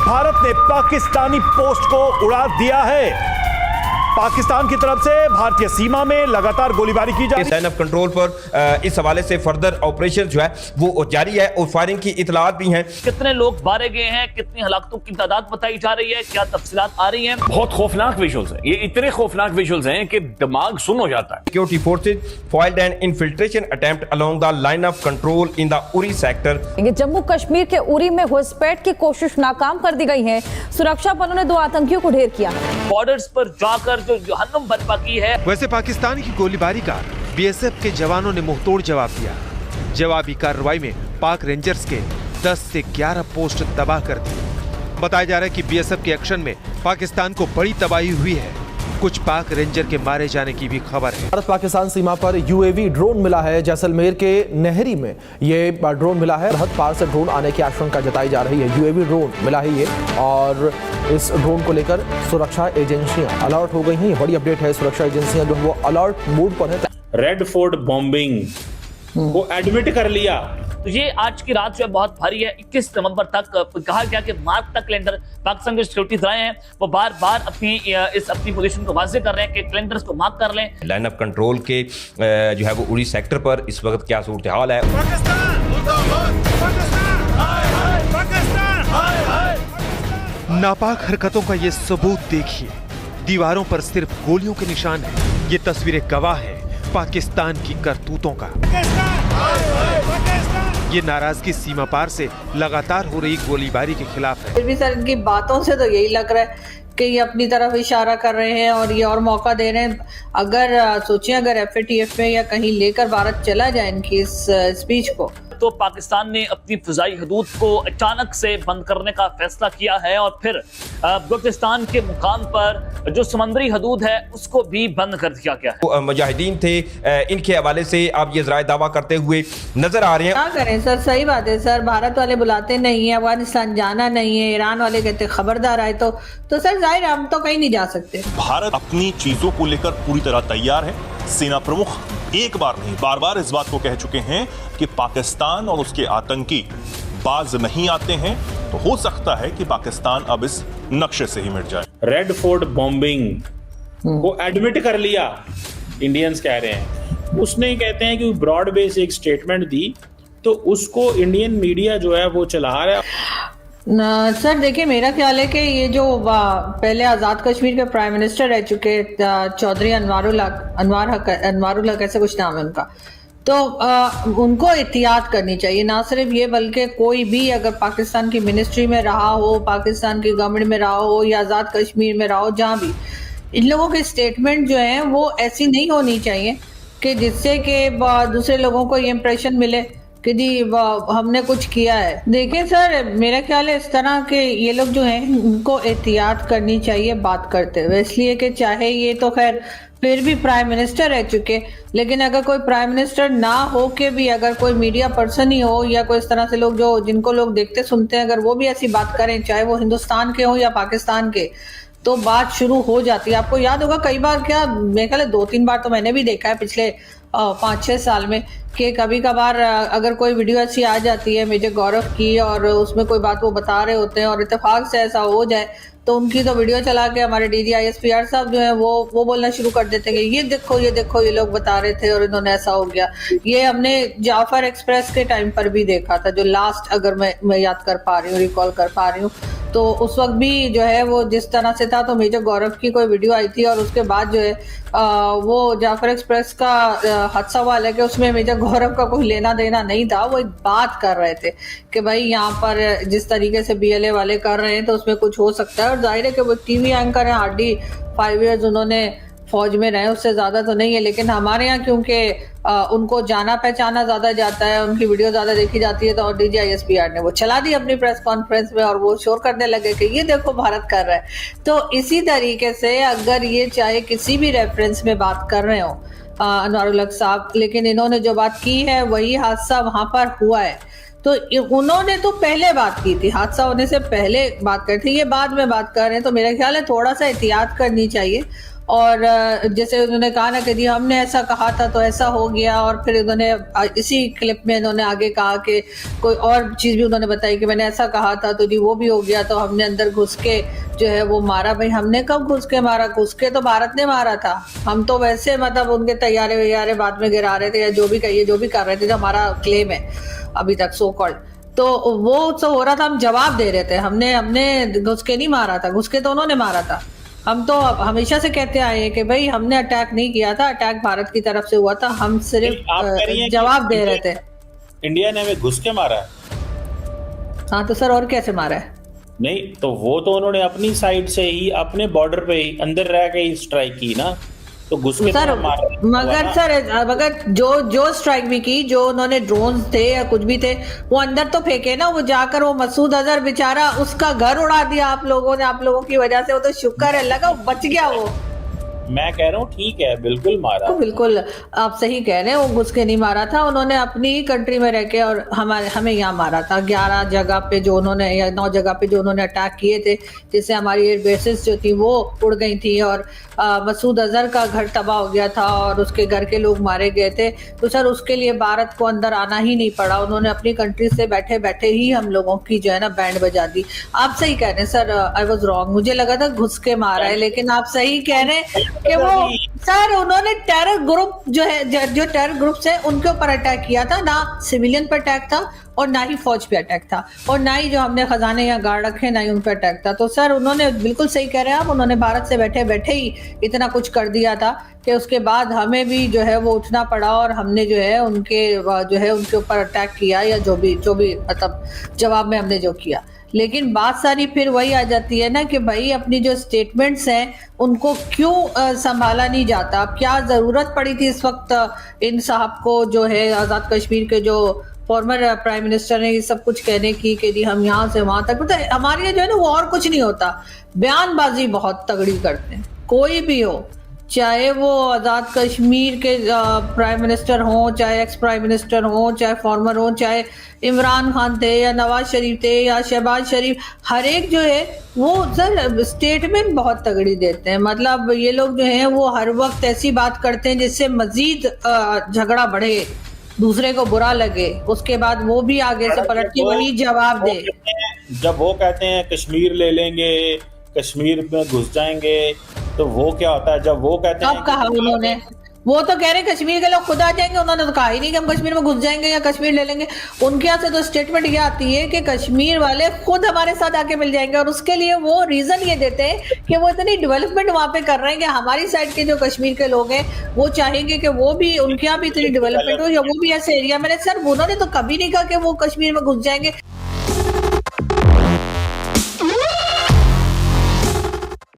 भारत ने पाकिस्तानी पोस्ट को उड़ा दिया है। पाकिस्तान की तरफ से भारतीय सीमा में लगातार गोलीबारी की जा रही है। लाइन ऑफ कंट्रोल पर इस हवाले से फर्दर ऑपरेशन जो है वो जारी है और फायरिंग की इतलात भी हैं। कितने लोग मारे गए हैं, कितनी हलाकतों की तादाद बताई जा रही है, क्या तफसीलात आ रही हैं? बहुत खौफनाक विजुअल्स हैं, ये इतने खौफनाक विजुअल्स हैं कि दिमाग सुन्न हो जाता है। Security forces filed an infiltration attempt along the line of control in the Uri sector. Jammu Kashmir के उरी में घुसपैठ की कोशिश नाकाम कर दी गई है। सुरक्षा बलों ने 2 आतंकियों को ढेर किया। बॉर्डर्स पर जाकर जो जहन्नुम बर्पा की है। वैसे पाकिस्तान की गोलीबारी का बीएसएफ के जवानों ने मुंहतोड़ जवाब दिया। जवाबी कार्रवाई में पाक रेंजर्स के 10 से 11 पोस्ट तबाह कर दिए। बताया जा रहा है कि बीएसएफ के एक्शन में पाकिस्तान को बड़ी तबाही हुई है। कुछ पाक रेंजर के मारे जाने की भी खबर है। भारत पाकिस्तान सीमा पर यूएवी ड्रोन मिला है। जैसलमेर के नहरी में ये ड्रोन मिला है। सरहद पार से ड्रोन आने की आशंका जताई जा रही है। यूएवी ड्रोन मिला है ये, और इस ड्रोन को लेकर सुरक्षा एजेंसियां अलर्ट हो गई हैं। ये बड़ी अपडेट है। सुरक्षा एजेंसियां जो है वो अलर्ट मोड पर है। रेड फोर्ट बॉम्बिंग को एडमिट कर लिया। तो ये आज की रात जो है बहुत भारी है। 21 नवंबर तक कहा गया कि मार्क तक कैलेंडर पाकिस्तान के सिक्योरिटी इदारे हैं वो बार बार अपनी पोजीशन को वाज़ेह कर रहे हैं कि कैलेंडर्स को मार्क कर लें। लाइन ऑफ कंट्रोल के जो है वो उरी सेक्टर पर इस वक्त क्या सूरत हाल है। नापाक हरकतों का ये सबूत देखिए। दीवारों पर सिर्फ गोलियों के निशान हैं। ये तस्वीरें गवाह है पाकिस्तान की करतूतों का। ये नाराजगी सीमा पार से लगातार हो रही गोलीबारी के खिलाफ है। फिर भी सर इनकी बातों से तो यही लग रहा है कि ये अपनी तरफ इशारा कर रहे हैं और ये और मौका दे रहे हैं। अगर सोचिए अगर FATF में या कहीं लेकर भारत चला जाए इनकी इस स्पीच को, तो पाकिस्तान ने अपनी फिजाई हदूद को अचानक से बंद करने का फैसला किया है और फिर बलूचिस्तान के मुकाम पर जो समंदरी हदूद है उसको भी बंद कर दिया गया है। मुजाहिदीन थे, इनके हवाले से आप ये ज़राए दावा करते हुए नजर आ रहे हैं। क्या करें सर, सही बात है सर। भारत वाले बुलाते नहीं है, अफगानिस्तान जाना नहीं है, ईरान वाले कहते खबरदार आए तो सर जाहिर है हम तो कहीं नहीं जा सकते। भारत अपनी चीजों को लेकर पूरी तरह तैयार है। सेना प्रमुख एक बार नहीं बार बार इस बात को कह चुके हैं कि पाकिस्तान और उसके आतंकी बाज नहीं आते हैं, तो हो सकता है कि पाकिस्तान अब इस नक्शे से ही मिट जाए। रेड फोर्ट बॉम्बिंग को एडमिट कर लिया, इंडियंस कह रहे हैं। उसने कहते हैं कि ब्रॉड बेस एक स्टेटमेंट दी, तो उसको इंडियन मीडिया जो है वो चला रहा है। सर देखिए, मेरा ख्याल है कि ये जो पहले आज़ाद कश्मीर के प्राइम मिनिस्टर रह चुके चौधरी अनवारुल हक ऐसे कुछ नाम है उनका, तो उनको एहतियात करनी चाहिए। ना सिर्फ ये बल्कि कोई भी अगर पाकिस्तान की मिनिस्ट्री में रहा हो, पाकिस्तान की गवर्नमेंट में रहा हो या आज़ाद कश्मीर में रहा हो, जहाँ भी, इन लोगों के स्टेटमेंट जो हैं वो ऐसी नहीं होनी चाहिए कि जिससे कि दूसरे लोगों को ये इम्प्रेशन मिले कि जी हमने कुछ किया है। देखिए सर, मेरा ख्याल है इस तरह के ये लोग जो हैं उनको एहतियात करनी चाहिए बात करते हुए, इसलिए कि चाहे ये तो खैर फिर भी प्राइम मिनिस्टर रह चुके, लेकिन अगर कोई प्राइम मिनिस्टर ना हो के भी अगर कोई मीडिया पर्सन ही हो या कोई इस तरह से लोग जो जिनको लोग देखते सुनते हैं, अगर वो भी ऐसी बात करें, चाहे वो हिंदुस्तान के हो या पाकिस्तान के, तो बात शुरू हो जाती है। आपको याद होगा कई बार, क्या मेरे ख्याल 2-3 बार तो मैंने भी देखा है पिछले 5-6 साल में, कि कभी कभार अगर कोई वीडियो ऐसी आ जाती है मेजर गौरव की और उसमें कोई बात वो बता रहे होते हैं और इत्तेफाक से ऐसा हो जाए तो उनकी तो वीडियो चला के हमारे DG ISPR साहब जो है वो बोलना शुरू कर देते हैं कि ये देखो ये लोग बता रहे थे और इन्होंने ऐसा हो गया। ये हमने जाफर एक्सप्रेस के टाइम पर भी देखा था, जो लास्ट अगर मैं याद कर पा रही हूँ, रिकॉल कर पा रही हूँ, तो उस वक्त भी जो है वो जिस तरह से था, तो मेजर गौरव की कोई वीडियो आई थी और उसके बाद जो है वो जाफर एक्सप्रेस का हादसा हुआ, है कि उसमें मेजर गौरव का कोई लेना देना नहीं था। वो एक बात कर रहे थे कि भाई यहाँ पर जिस तरीके से BLA वाले कर रहे हैं तो उसमें कुछ हो सकता है, और जाहिर है कि वो TV एंकर हैं, हार्डली 5 years उन्होंने फौज में रहे, उससे ज्यादा तो नहीं है, लेकिन हमारे यहाँ क्योंकि उनको जाना पहचाना ज्यादा जाता है, उनकी वीडियो ज्यादा देखी जाती है, तो और DG ISPR ने वो चला दी अपनी प्रेस कॉन्फ्रेंस में और वो शोर करने लगे कि ये देखो भारत कर रहा है। तो इसी तरीके से अगर ये चाहे किसी भी रेफरेंस में बात कर रहे हो अनवारुल हक साहब, लेकिन इन्होंने जो बात की है वही हादसा वहां पर हुआ है, तो उन्होंने तो पहले बात की थी, हादसा होने से पहले बात करी थी, ये बाद में बात कर रहे हैं, तो मेरा ख्याल है थोड़ा सा एहतियात करनी चाहिए और जैसे उन्होंने कहा ना कि जी हमने ऐसा कहा था तो ऐसा हो गया, और फिर उन्होंने इसी क्लिप में इन्होंने आगे कहा कि कोई और चीज़ भी उन्होंने बताई कि मैंने ऐसा कहा था तो जी वो भी हो गया, तो हमने अंदर घुस के जो है वो मारा। भाई हमने कब घुस के मारा? घुस के तो भारत ने मारा था। हम तो वैसे मतलब उनके तैयारे वैयारे बाद में गिरा रहे थे या जो भी कहिए जो भी कर रहे थे, जो हमारा क्लेम है अभी तक सो कॉल्ड, तो वो तो हो रहा था, हम जवाब दे रहे थे। हमने घुस के नहीं मारा था, घुस के तो उन्होंने मारा था। हम तो हमेशा से कहते आए हैं कि भाई हमने अटैक नहीं किया था, अटैक भारत की तरफ से हुआ था, हम सिर्फ जवाब दे रहे थे। इंडिया ने हमें घुस के मारा है? हाँ तो सर और कैसे मारा है? नहीं तो वो तो उन्होंने अपनी साइड से ही, अपने बॉर्डर पे ही अंदर रह के ही स्ट्राइक की ना, तो घुस के सर मगर सर मगर जो स्ट्राइक भी की, जो उन्होंने ड्रोन थे या कुछ भी थे वो अंदर तो फेंके ना, वो जाकर वो मसूद अजहर बेचारा उसका घर उड़ा दिया आप लोगों ने, आप लोगों की वजह से। वो तो शुक्र है लगा बच गया वो। मैं कह रहा हूँ ठीक है, बिल्कुल मारा, तो बिल्कुल आप सही कह रहे हैं, वो घुस के नहीं मारा था, उन्होंने अपनी ही कंट्री में रह के और हमें यहाँ मारा था। 11 जगह पे जो उन्होंने या 9 जगह पे जो उन्होंने अटैक किए थे, जिससे हमारी एयर बेसिस जो थी वो उड़ गई थी, और मसूद अजहर का घर तबाह हो गया था और उसके घर के लोग मारे गए थे। तो सर उसके लिए भारत को अंदर आना ही नहीं पड़ा, उन्होंने अपनी कंट्री से बैठे बैठे ही हम लोगों की जो है ना बैंड बजा दी। आप सही कह रहे हैं सर, आई वॉज रॉन्ग, मुझे लगा था घुस के मारा है, लेकिन आप सही कह रहे हैं कि वो सर उन्होंने टेरर ग्रुप जो है, जो टेरर ग्रुप्स है उनके ऊपर अटैक किया था, ना सिविलियन पर अटैक था और ना ही फौज पे अटैक था, और ना ही जो हमने खजाने या गार्ड रखे ना ही उन पर अटैक था। तो सर उन्होंने बिल्कुल सही कह रहे हैं आप, उन्होंने भारत से बैठे बैठे ही इतना कुछ कर दिया था कि उसके बाद हमें भी जो है वो उठना पड़ा और हमने जो है उनके ऊपर अटैक किया, या जो भी मतलब जवाब में हमने जो किया। लेकिन बात सारी फिर वही आ जाती है ना कि भाई अपनी जो स्टेटमेंट्स हैं उनको क्यों संभाला नहीं जाता? अब क्या जरूरत पड़ी थी इस वक्त इन साहब को जो है आजाद कश्मीर के जो फॉर्मर प्राइम मिनिस्टर ने ये सब कुछ कहने की कि जी हम यहाँ से वहां तक, मतलब हमारे जो है ना वो और कुछ नहीं होता, बयानबाजी बहुत तगड़ी करते हैं, कोई भी हो, चाहे वो आज़ाद कश्मीर के प्राइम मिनिस्टर हों, चाहे एक्स प्राइम मिनिस्टर हों, चाहे फॉर्मर हों, चाहे इमरान खान थे या नवाज शरीफ थे या शहबाज शरीफ, हर एक जो है वो सर स्टेटमेंट बहुत तगड़ी देते हैं। मतलब ये लोग जो हैं वो हर वक्त ऐसी बात करते हैं जिससे मजीद झगड़ा बढ़े, दूसरे को बुरा लगे, उसके बाद वो भी आगे से पलट के वही जवाब दे। जब वो कहते हैं कश्मीर ले लेंगे, कश्मीर में घुस जाएंगे, तो वो क्या होता है जब वो कहते हैं? कब कहा उन्होंने? वो तो कह रहे हैं कश्मीर के लोग खुद आ जाएंगे, उन्होंने तो कहा ही नहीं कि हम कश्मीर में घुस जाएंगे या कश्मीर ले लेंगे। उनके यहाँ से तो स्टेटमेंट ये आती है कि कश्मीर वाले खुद हमारे साथ आके मिल जाएंगे, और उसके लिए वो रीजन ये देते हैं कि वो इतनी डेवलपमेंट वहां पे कर रहे हैं कि हमारी साइड के जो कश्मीर के लोग हैं वो चाहेंगे कि वो भी उनके यहाँ भी इतनी डेवलपमेंट हो या वो भी ऐसे एरिया में। सर उन्होंने तो कभी नहीं कहा कि वो कश्मीर में घुस जाएंगे।